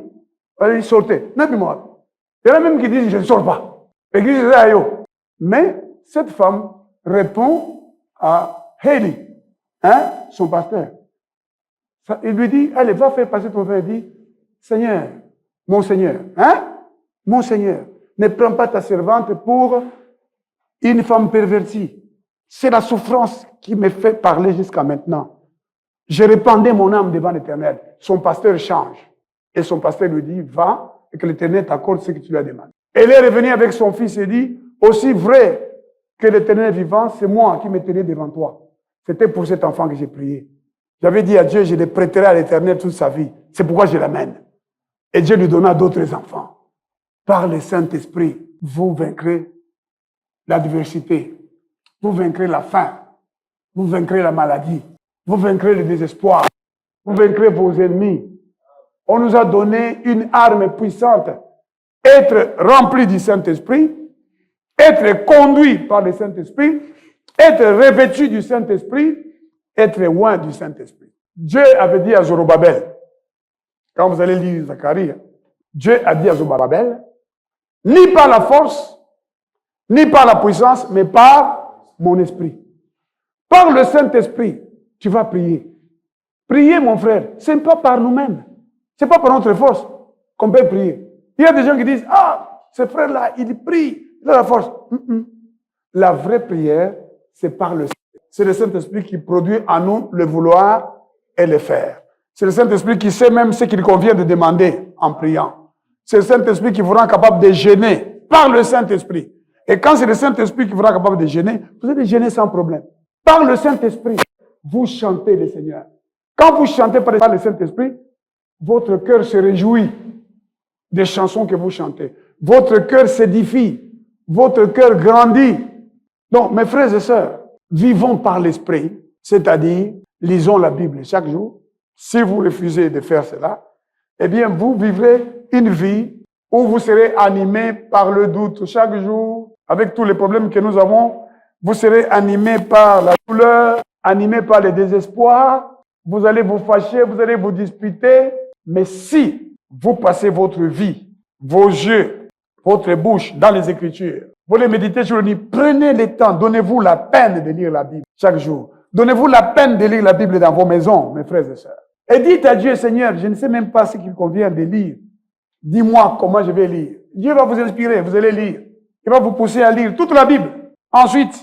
Allez, sortez. Il y en a même qui disent, je ne sors pas. L'église est ayo. Mais cette femme répond à Heli, hein, son pasteur. Il lui dit, allez, va faire passer ton frère. Il dit, Seigneur, mon Seigneur, hein, mon Seigneur, ne prends pas ta servante pour une femme pervertie. C'est la souffrance qui me fait parler jusqu'à maintenant. Je répandais mon âme devant l'Éternel. Son pasteur change. Et son pasteur lui dit, va, et que l'Éternel t'accorde ce que tu lui as demandé. Elle est revenue avec son fils et dit, aussi vrai que l'Éternel est vivant, c'est moi qui me tenais devant toi. C'était pour cet enfant que j'ai prié. J'avais dit à Dieu, je le prêterai à l'Éternel toute sa vie. C'est pourquoi je l'amène. Et Dieu lui donna d'autres enfants. Par le Saint-Esprit, vous vaincrez l'adversité. Vous vaincrez la faim. Vous vaincrez la maladie. Vous vaincrez le désespoir. Vous vaincrez vos ennemis. On nous a donné une arme puissante. Être rempli du Saint-Esprit, être conduit par le Saint-Esprit, être revêtu du Saint-Esprit, être loin du Saint-Esprit. Dieu avait dit à Zorobabel, quand vous allez lire Zacharie, Dieu a dit à Zorobabel, ni par la force, ni par la puissance, mais par mon esprit. Par le Saint-Esprit, tu vas prier. Prier, mon frère, ce n'est pas par nous-mêmes. Ce n'est pas par notre force qu'on peut prier. Il y a des gens qui disent, ah, ce frère-là, il prie, il a la force. La vraie prière, c'est par le Saint-Esprit. C'est le Saint-Esprit qui produit en nous le vouloir et le faire. C'est le Saint-Esprit qui sait même ce qu'il convient de demander en priant. C'est le Saint-Esprit qui vous rend capable de gêner par le Saint-Esprit. Et quand c'est le Saint-Esprit qui vous rend capable de gêner, vous allez gêner sans problème. Par le Saint-Esprit, vous chantez le Seigneur. Quand vous chantez par le Saint-Esprit, votre cœur se réjouit des chansons que vous chantez. Votre cœur s'édifie. Votre cœur grandit. Donc, mes frères et sœurs, vivons par l'Esprit, c'est-à-dire, lisons la Bible chaque jour. Si vous refusez de faire cela, eh bien, vous vivrez une vie où vous serez animé par le doute chaque jour, avec tous les problèmes que nous avons. Vous serez animé par la douleur, animé par le désespoir. Vous allez vous fâcher, vous allez vous disputer. Mais si vous passez votre vie, vos yeux, votre bouche dans les Écritures, vous les méditez sur le livre, prenez le temps, donnez-vous la peine de lire la Bible chaque jour. Donnez-vous la peine de lire la Bible dans vos maisons, mes frères et sœurs. Et dites à Dieu, Seigneur, je ne sais même pas ce qu'il convient de lire. Dis-moi comment je vais lire. Dieu va vous inspirer, vous allez lire. Il va vous pousser à lire toute la Bible. Ensuite,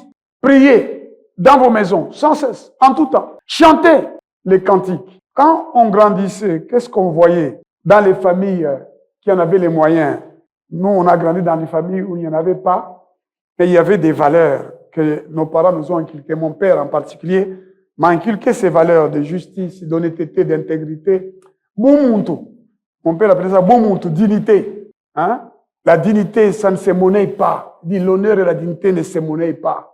priez dans vos maisons, sans cesse, en tout temps. Chantez les cantiques. Quand on grandissait, qu'est-ce qu'on voyait dans les familles qui en avaient les moyens? Nous, on a grandi dans des familles où il n'y en avait pas, et il y avait des valeurs que nos parents nous ont inculquées. Mon père en particulier m'a inculqué ces valeurs de justice, d'honnêteté, d'intégrité. Mon père appelait ça Bomuntu, dignité. Hein? La dignité, ça ne se monnaie pas. Il dit l'honneur et la dignité ne se monnaient pas.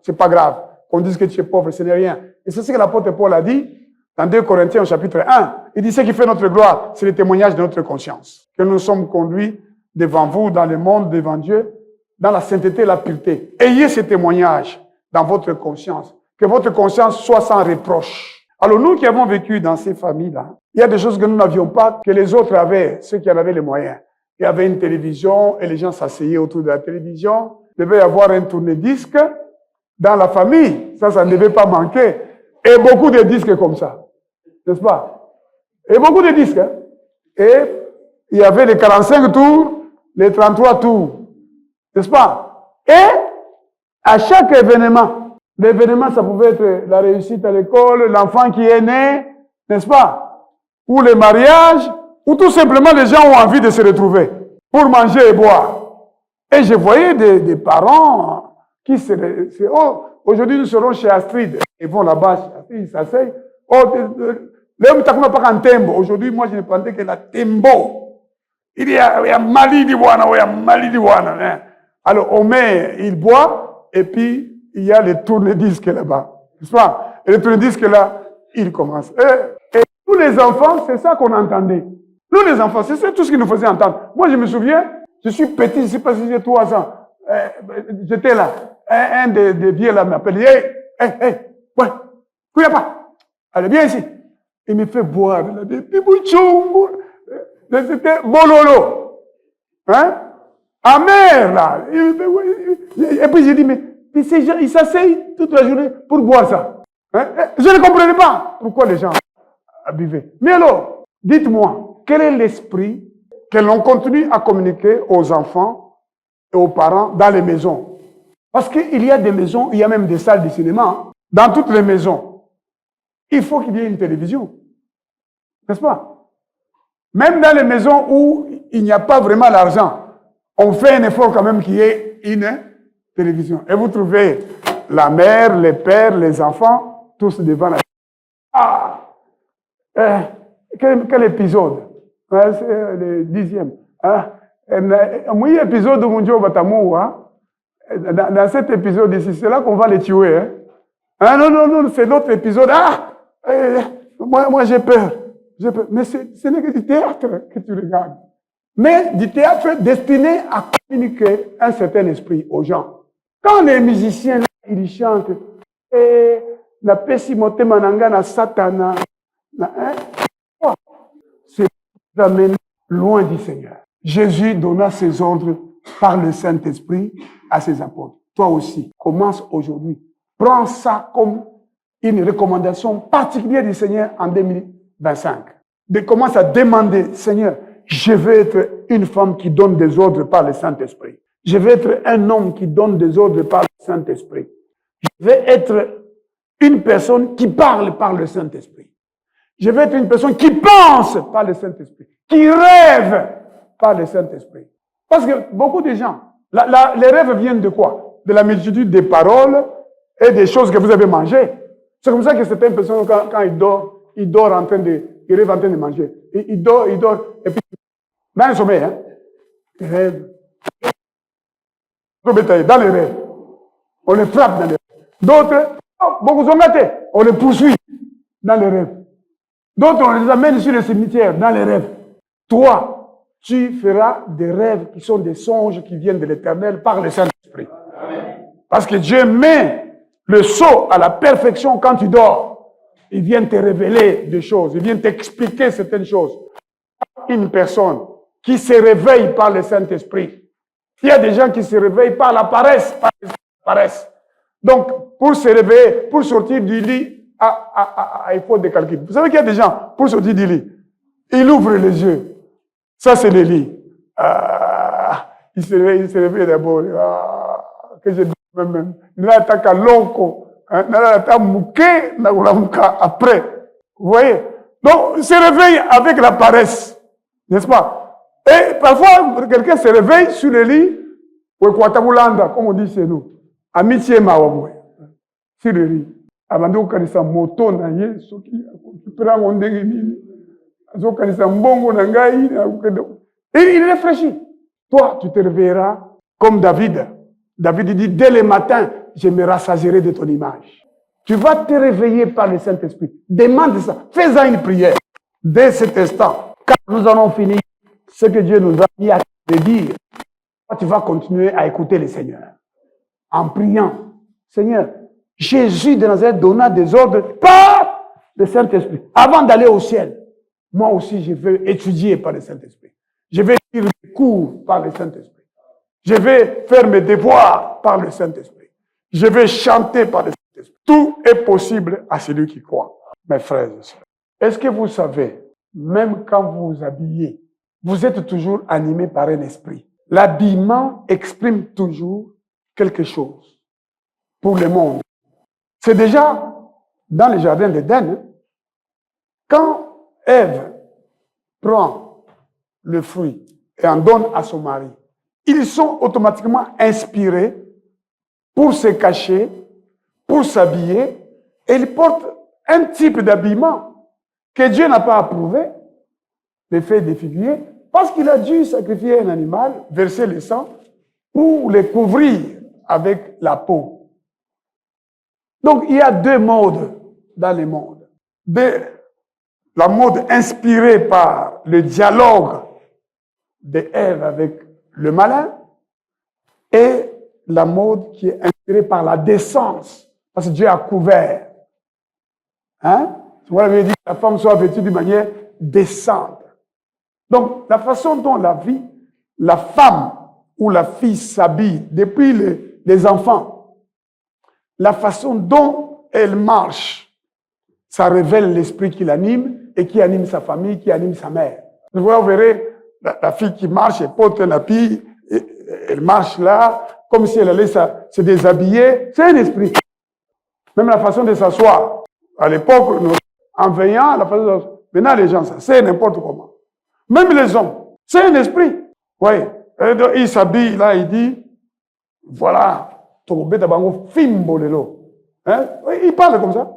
C'est pas grave. Qu'on dise que tu es pauvre, ce n'est rien. Et c'est ce que l'apôtre Paul a dit dans 2 Corinthiens au chapitre 1. Il dit ce qui fait notre gloire, c'est le témoignage de notre conscience. Que nous sommes conduits devant vous, dans le monde, devant Dieu, dans la sainteté et la pureté. Ayez ce témoignage dans votre conscience. Que votre conscience soit sans reproche. Alors nous qui avons vécu dans ces familles-là, il y a des choses que nous n'avions pas, que les autres avaient, ceux qui en avaient les moyens. Il y avait une télévision et les gens s'asseyaient autour de la télévision. Il devait y avoir un tourne-disque dans la famille. Ça ne devait pas manquer. Et beaucoup de disques comme ça. N'est-ce pas? Et beaucoup de disques. Hein? Et il y avait les 45 tours, les 33 tours. N'est-ce pas? Et à chaque événement, l'événement, ça pouvait être la réussite à l'école, l'enfant qui est né, n'est-ce pas? Ou le mariage, ou tout simplement les gens ont envie de se retrouver pour manger et boire. Et je voyais des parents qui oh, aujourd'hui nous serons chez Astrid. Ils vont là-bas, ils s'asseyent. Oh, aujourd'hui, moi je ne pensais que la tembo. Il y a Mali d'Iwana, il y a Mali d'Iwana. Alors on met, il boit, et puis il y a le tourne-disque là-bas. N'est-ce pas? Et le tourne-disque là, il commence. Et tous les enfants, c'est ça qu'on entendait. Nous les enfants, c'est tout ce qu'ils nous faisaient entendre. Moi je me souviens, je suis petit, je ne sais pas si j'ai 3 ans. J'étais là. Un des vieux là m'appelle. Ouais, couille pas. Allez, viens ici. Il me fait boire des pibouchons. C'était bololo. Hein? Amer là. Et puis j'ai dit, mais ces gens, ils s'asseyent toute la journée pour boire ça. Hein? Je ne comprenais pas pourquoi les gens buvaient. Mais alors, dites-moi, quel est l'esprit que l'on continue à communiquer aux enfants et aux parents dans les maisons? Parce qu'il y a des maisons, il y a même des salles de cinéma. Hein. Dans toutes les maisons, il faut qu'il y ait une télévision. N'est-ce pas? Même dans les maisons où il n'y a pas vraiment l'argent, on fait un effort quand même qu'il y ait une télévision. Et vous trouvez la mère, les pères, les enfants, tous devant la... Ah! Quel épisode? C'est le 10e. Un épisode où dans cet épisode ici, c'est là qu'on va les tuer. Hein? Non, c'est l'autre épisode. Moi j'ai peur. Mais ce n'est que du théâtre que tu regardes. Mais du théâtre destiné à communiquer un certain esprit aux gens. Quand les musiciens, ils chantent, la pessimité mananga na satana, c'est d'amener loin du Seigneur. Jésus donna ses ordres par le Saint-Esprit à ses apôtres. Toi aussi, commence aujourd'hui. Prends ça comme une recommandation particulière du Seigneur en 2025. Commence à demander, Seigneur, je veux être une femme qui donne des ordres par le Saint-Esprit. Je veux être un homme qui donne des ordres par le Saint-Esprit. Je veux être une personne qui parle par le Saint-Esprit. Je veux être une personne qui pense par le Saint-Esprit, qui rêve par le Saint-Esprit. Parce que beaucoup de gens, les rêves viennent de quoi? De la multitude des paroles et des choses que vous avez mangées. C'est comme ça que certaines personnes, quand il dort en train de, il rêve en train de manger. Il dort, et puis, dans le sommeil, hein, il rêve. Dans les rêves. On les frappe dans les rêves. D'autres, beaucoup sont gâtés, on les poursuit dans les rêves. D'autres, on les amène sur le cimetière, dans les rêves. Toi, tu feras des rêves qui sont des songes qui viennent de l'Éternel par le Saint-Esprit. Parce que Dieu met le sceau à la perfection quand tu dors. Il vient te révéler des choses, il vient t'expliquer certaines choses. Une personne qui se réveille par le Saint-Esprit. Il y a des gens qui se réveillent par la paresse. Donc, pour se réveiller, pour sortir du lit, il faut des calculs. Vous savez qu'il y a des gens, pour sortir du lit, ils ouvrent les yeux. Ça, c'est le lit. Il se réveille d'abord. Que je dis même. Il n'a pas qu'à l'onco. Il n'a pas mouké, après. Vous voyez? Donc, il se réveille avec la paresse. N'est-ce pas? Et parfois, quelqu'un se réveille sur le lit, comme on dit chez nous. Amitié mawabwe. Sur le lit. Avant kanisa moto na ye, soki prend on ndengini. Azo kanisa mbongo na ngai. Et il réfléchit. Toi, tu te réveilleras comme David. David dit, dès le matin, je me rassasierai de ton image. Tu vas te réveiller par le Saint-Esprit. Demande ça. Fais-en une prière. Dès cet instant, quand nous allons finir ce que Dieu nous a mis à te dire, tu vas continuer à écouter le Seigneur. En priant, Seigneur, Jésus de Nazareth donna des ordres par le Saint-Esprit. Avant d'aller au ciel, moi aussi je veux étudier par le Saint-Esprit. Je vais lire des cours par le Saint-Esprit. Je vais faire mes devoirs par le Saint-Esprit. Je vais chanter par le Saint-Esprit. Tout est possible à celui qui croit. Mes frères et sœurs, est-ce que vous savez, même quand vous vous habillez, vous êtes toujours animé par un esprit. L'habillement exprime toujours quelque chose pour le monde. C'est déjà dans le jardin d'Éden, quand Ève prend le fruit et en donne à son mari, ils sont automatiquement inspirés pour se cacher, pour s'habiller, et ils portent un type d'habillement que Dieu n'a pas approuvé, l'effet des figuiers, parce qu'il a dû sacrifier un animal, verser le sang, pour les couvrir avec la peau. Donc il y a deux modes dans le monde. La mode inspirée par le dialogue de Ève avec le malin, et la mode qui est inspirée par la décence, parce que Dieu a couvert. Hein? Vous avez dit que la femme soit vêtue d'une manière décente. Donc, la façon dont la femme ou la fille s'habille depuis les enfants, la façon dont elle marche, ça révèle l'esprit qui l'anime et qui anime sa famille, qui anime sa mère. Vous verrez la fille qui marche, elle porte un habit, elle marche là, comme si elle allait se déshabiller. C'est un esprit. Même la façon de s'asseoir. À l'époque, en veillant, la façon de s'asseoir. Maintenant, les gens, ça, c'est n'importe comment. Même les hommes, c'est un esprit. Oui. Il s'habille là, il dit, voilà, hein? Il parle comme ça.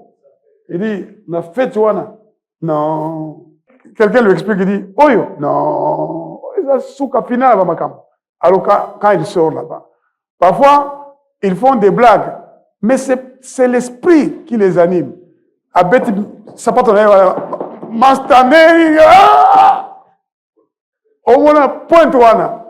Il dit, na fête wana. Non. Quelqu'un lui explique, il dit, oyo, non. Alors quand il sort là-bas, parfois, ils font des blagues, mais c'est l'esprit qui les anime. Ça peut être Mastaneri, au moins, point wana.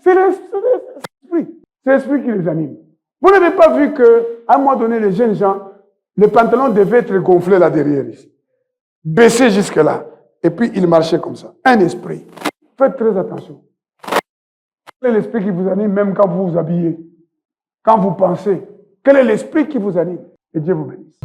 C'est l'esprit. C'est l'esprit qui les anime. Vous n'avez pas vu qu'à un moment donné, les jeunes gens, les pantalons devaient être gonflés là derrière ici. Baissés jusque là. Et puis, ils marchaient comme ça. Un esprit. Faites très attention. Quel est l'esprit qui vous anime même quand vous vous habillez? Quand vous pensez? Quel est l'esprit qui vous anime? Et Dieu vous bénisse.